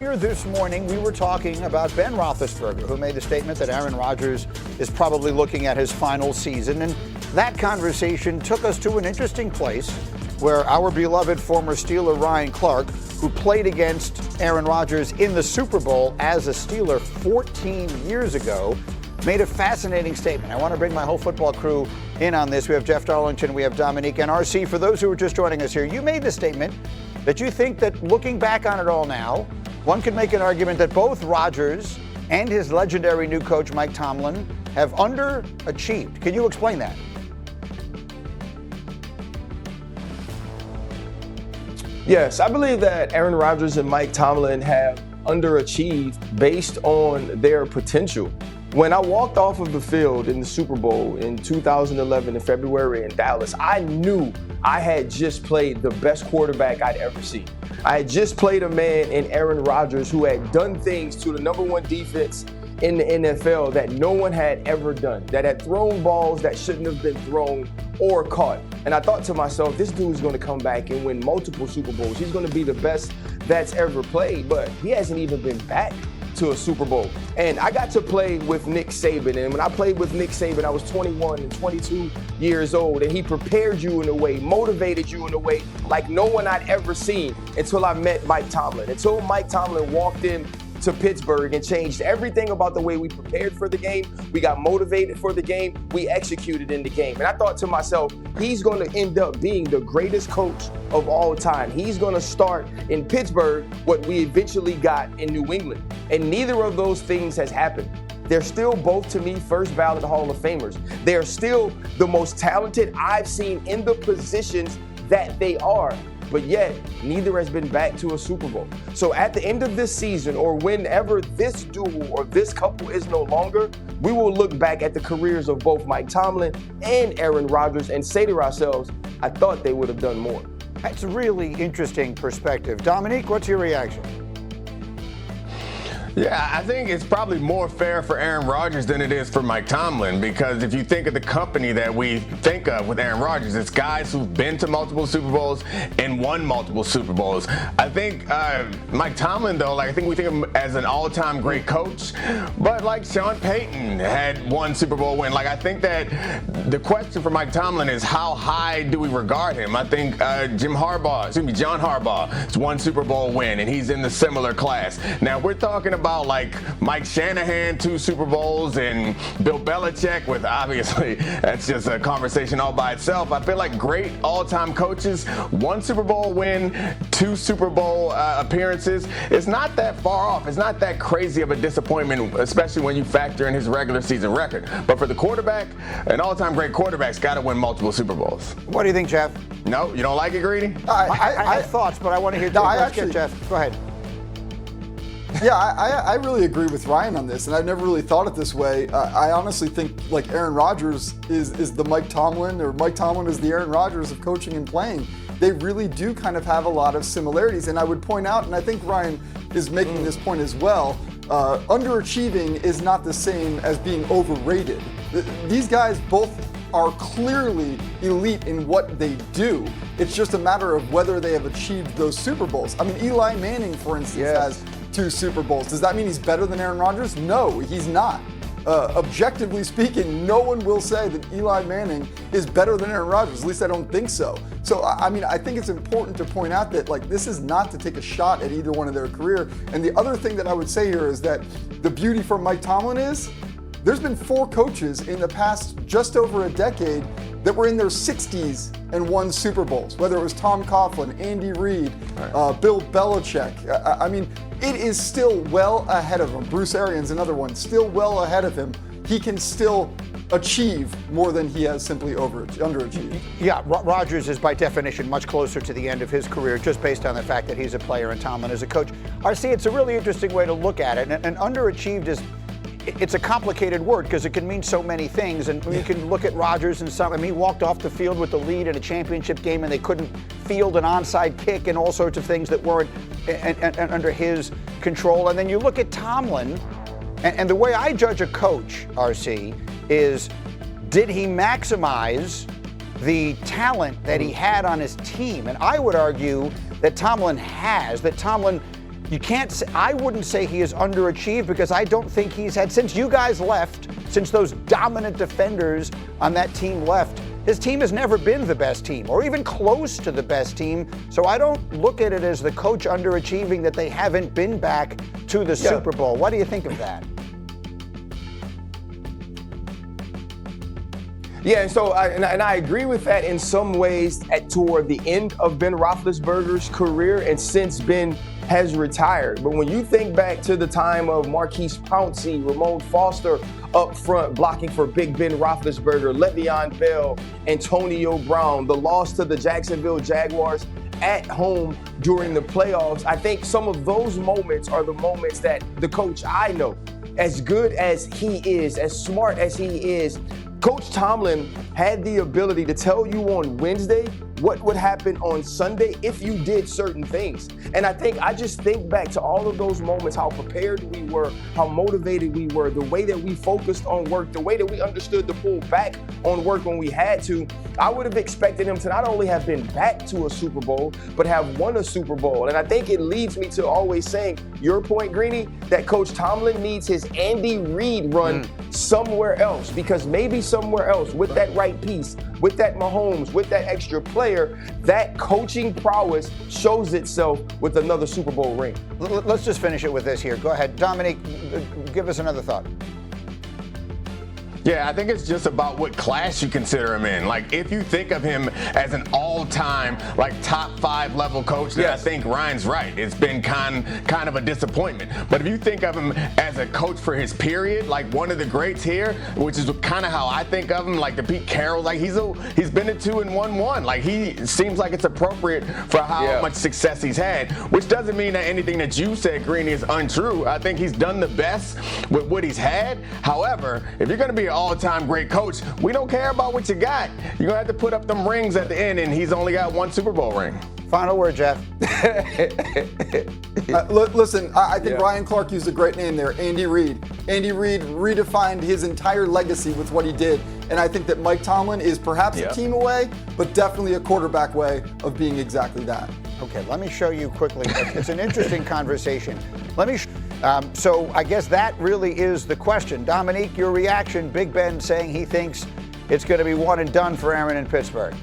Here this morning, we were talking about Ben Roethlisberger, who made the statement that Aaron Rodgers is probably looking at his final season. And that conversation took us to an interesting place where our beloved former Steeler Ryan Clark, who played against Aaron Rodgers in the Super Bowl as a Steeler 14 years ago, made a fascinating statement. I want to bring my whole football crew in on this. We have Jeff Darlington, we have Dominique, and RC. For those who are just joining us here, you made the statement that you think that looking back on it all now, one could make an argument that both Rodgers and his legendary new coach, Mike Tomlin, have underachieved. Can you explain that? Yes, I believe that Aaron Rodgers and Mike Tomlin have underachieved based on their potential. When I walked off of the field in the Super Bowl in 2011 in February in Dallas, I knew I had just played the best quarterback I'd ever seen. I had just played a man in Aaron Rodgers who had done things to the number one defense in the NFL that no one had ever done, that had thrown balls that shouldn't have been thrown or caught. And I thought to myself, this dude's going to come back and win multiple Super Bowls. He's going to be the best that's ever played, but he hasn't even been back to a Super Bowl. And I got to play with Nick Saban. And when I played with Nick Saban, I was 21 and 22 years old. And he prepared you in a way, motivated you in a way like no one I'd ever seen until I met Mike Tomlin. Until Mike Tomlin walked in to Pittsburgh and changed everything about the way we prepared for the game. We got motivated for the game. We executed in the game. And I thought to myself, he's going to end up being the greatest coach of all time. He's going to start in Pittsburgh what we eventually got in New England. And neither of those things has happened. They're still both, to me, first ballot Hall of Famers. They're still the most talented I've seen in the positions that they are. But yet, neither has been back to a Super Bowl. So at the end of this season, or whenever this duo or this couple is no longer, we will look back at the careers of both Mike Tomlin and Aaron Rodgers and say to ourselves, I thought they would have done more. That's a really interesting perspective. Dominique, what's your reaction? Yeah, I think it's probably more fair for Aaron Rodgers than it is for Mike Tomlin, because if you think of the company that we think of with Aaron Rodgers, it's guys who've been to multiple Super Bowls and won multiple Super Bowls. I think Mike Tomlin, though, I think we think of him as an all-time great coach, but like Sean Payton had one Super Bowl win. I think that the question for Mike Tomlin is how high do we regard him? I think John Harbaugh, it's one Super Bowl win, and he's in the similar class. Now, we're talking about like Mike Shanahan, 2 Super Bowls, and Bill Belichick, with obviously that's just a conversation all by itself. I feel like great all-time coaches, 1 Super Bowl win, 2 Super Bowl appearances. It's not that far off. It's not that crazy of a disappointment, especially when you factor in his regular season record. But for the quarterback, an all-time great quarterback's got to win multiple Super Bowls. What do you think, Jeff? No, you don't like it, Greedy? I have thoughts, but I want to hear. Jeff. Go ahead. Yeah, I really agree with Ryan on this, and I've never really thought it this way. I honestly think like Aaron Rodgers is the Mike Tomlin, or Mike Tomlin is the Aaron Rodgers of coaching and playing. They really do kind of have a lot of similarities, and I would point out, and I think Ryan is making this point as well, underachieving is not the same as being overrated. These guys both are clearly elite in what they do. It's just a matter of whether they have achieved those Super Bowls. I mean, Eli Manning, for instance, has 2 Super Bowls. Does that mean he's better than Aaron Rodgers? No, he's not. Objectively speaking, no one will say that Eli Manning is better than Aaron Rodgers. At least I don't think so. So, I mean, I think it's important to point out that, this is not to take a shot at either one of their career. And the other thing that I would say here is that the beauty for Mike Tomlin is there's been 4 coaches in the past just over a decade that were in their 60s and won Super Bowls, whether it was Tom Coughlin, Andy Reid, Bill Belichick. I mean, it is still well ahead of him. Bruce Arians, another one, still well ahead of him. He can still achieve more than he has simply underachieved. Yeah, Rodgers is by definition much closer to the end of his career just based on the fact that he's a player and Tomlin is a coach. RC, it's a really interesting way to look at it. And underachieved is, it's a complicated word because it can mean so many things. And you can look at Rodgers and he walked off the field with the lead in a championship game and they couldn't field an onside kick and all sorts of things that weren't under his control. And then you look at Tomlin, and the way I judge a coach, RC, is did he maximize the talent that he had on his team? And I would argue that Tomlin has, that Tomlin you can't say, I wouldn't say he is underachieved, because I don't think he's had, since you guys left, since those dominant defenders on that team left, his team has never been the best team or even close to the best team. So I don't look at it as the coach underachieving that they haven't been back to the Super Bowl. What do you think of that? Yeah, and so I agree with that in some ways toward the end of Ben Roethlisberger's career and since Ben has retired. But when you think back to the time of Marquise Pouncey, Ramon Foster up front blocking for Big Ben Roethlisberger, Le'Veon Bell, Antonio Brown, the loss to the Jacksonville Jaguars at home during the playoffs, I think some of those moments are the moments that the coach I know, as good as he is, as smart as he is, Coach Tomlin had the ability to tell you on Wednesday what would happen on Sunday if you did certain things. And I just think back to all of those moments, how prepared we were, how motivated we were, the way that we focused on work, the way that we understood to pull back on work when we had to. I would have expected him to not only have been back to a Super Bowl, but have won a Super Bowl. And I think it leads me to always saying, your point, Greeny, that Coach Tomlin needs his Andy Reid run somewhere else, because maybe somewhere else with that right piece, with that Mahomes, with that extra player, that coaching prowess shows itself with another Super Bowl ring. Let's just finish it with this here. Go ahead. Dominique, give us another thought. Yeah, I think it's just about what class you consider him in. Like, if you think of him as an all-time, like, top 5 level coach, then yes, I think Ryan's right. It's been kind of a disappointment. But if you think of him as a coach for his period, like one of the greats here, which is kind of how I think of him, like the Pete Carroll, like he's been a 2 and 1-1. Like, he seems like it's appropriate for how much success he's had, which doesn't mean that anything that you said, Greeny, is untrue. I think he's done the best with what he's had. However, if you're going to be an all-time great coach, we don't care about what you got. You're going to have to put up them rings at the end, and he's only got 1 Super Bowl ring. Final word, Jeff. Listen, I think Ryan Clark used a great name there, Andy Reid. Andy Reid redefined his entire legacy with what he did, and I think that Mike Tomlin is perhaps a team away, but definitely a quarterback way of being exactly that. Okay, let me show you quickly. It's an interesting conversation. So I guess that really is the question. Dominique, your reaction, Big Ben saying he thinks it's going to be one and done for Aaron in Pittsburgh.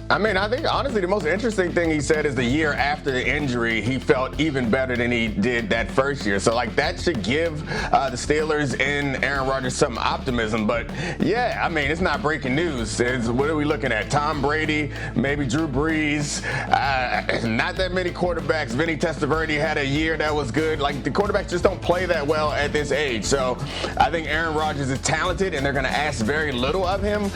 I mean, I think, honestly, the most interesting thing he said is the year after the injury, he felt even better than he did that first year. So, like, that should give the Steelers and Aaron Rodgers some optimism. But, yeah, I mean, it's not breaking news. What are we looking at? Tom Brady, maybe Drew Brees, not that many quarterbacks. Vinny Testaverde had a year that was good. Like, the quarterbacks just don't play that well at this age. So, I think Aaron Rodgers is talented, and they're going to ask very little of him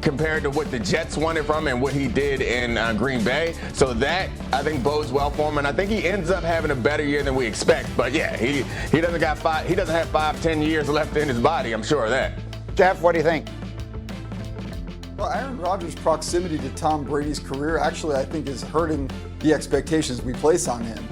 compared to what the Jets wanted from him and what he did in Green Bay. So that, I think, bodes well for him, and I think he ends up having a better year than we expect. But yeah, he doesn't have 5-10 years left in his body, I'm sure of that. Jeff, what do you think? Well, Aaron Rodgers' proximity to Tom Brady's career actually, I think, is hurting the expectations we place on him.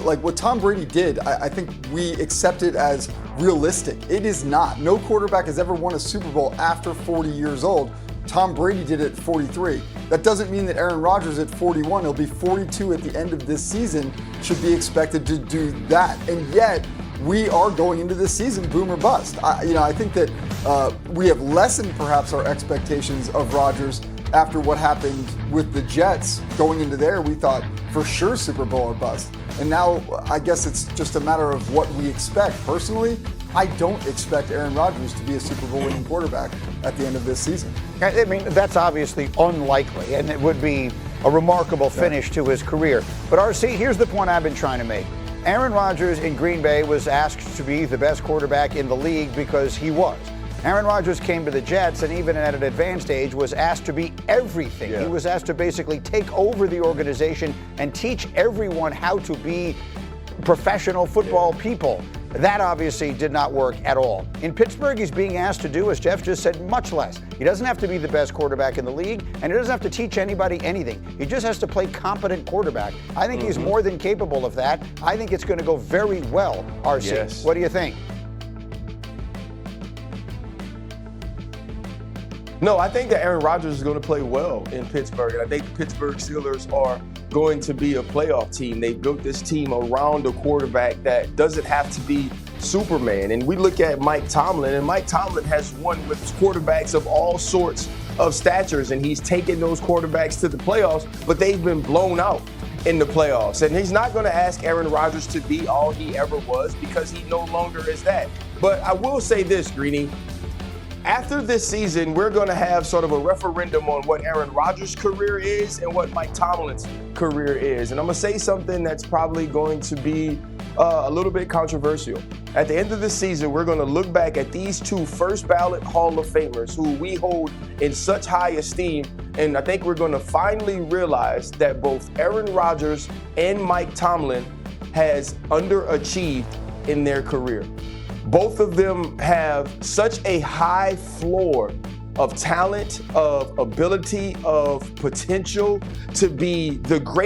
Like what Tom Brady did, I think we accept it as realistic. It is not. No quarterback has ever won a Super Bowl after 40 years old. Tom Brady did it at 43. That doesn't mean that Aaron Rodgers at 41, he'll be 42 at the end of this season, should be expected to do that. And yet, we are going into this season boom or bust. I think that we have lessened perhaps our expectations of Rodgers after what happened with the Jets. Going into there, we thought for sure Super Bowl or bust. And now I guess it's just a matter of what we expect. Personally, I don't expect Aaron Rodgers to be a Super Bowl winning quarterback at the end of this season. I mean, that's obviously unlikely, and it would be a remarkable finish to his career. But RC, here's the point I've been trying to make. Aaron Rodgers in Green Bay was asked to be the best quarterback in the league because he was. Aaron Rodgers came to the Jets, and even at an advanced age was asked to be everything. He was asked to basically take over the organization and teach everyone how to be professional football people. That obviously did not work at all. In Pittsburgh, he's being asked to do, as Jeff just said, much less. He doesn't have to be the best quarterback in the league, and he doesn't have to teach anybody anything. He just has to play competent quarterback. I think he's more than capable of that. I think it's going to go very well, RC. Yes. What do you think? No, I think that Aaron Rodgers is going to play well in Pittsburgh, and I think the Pittsburgh Steelers are going to be a playoff team. They built this team around a quarterback that doesn't have to be Superman. And we look at Mike Tomlin, and Mike Tomlin has won with quarterbacks of all sorts of statures, and he's taken those quarterbacks to the playoffs, but they've been blown out in the playoffs. And he's not going to ask Aaron Rodgers to be all he ever was, because he no longer is that. But I will say this, Greeny. After this season, we're going to have sort of a referendum on what Aaron Rodgers' career is and what Mike Tomlin's career is. And I'm going to say something that's probably going to be a little bit controversial. At the end of the season, we're going to look back at these two first ballot Hall of Famers who we hold in such high esteem. And I think we're going to finally realize that both Aaron Rodgers and Mike Tomlin has underachieved in their career. Both of them have such a high floor of talent, of ability, of potential to be the great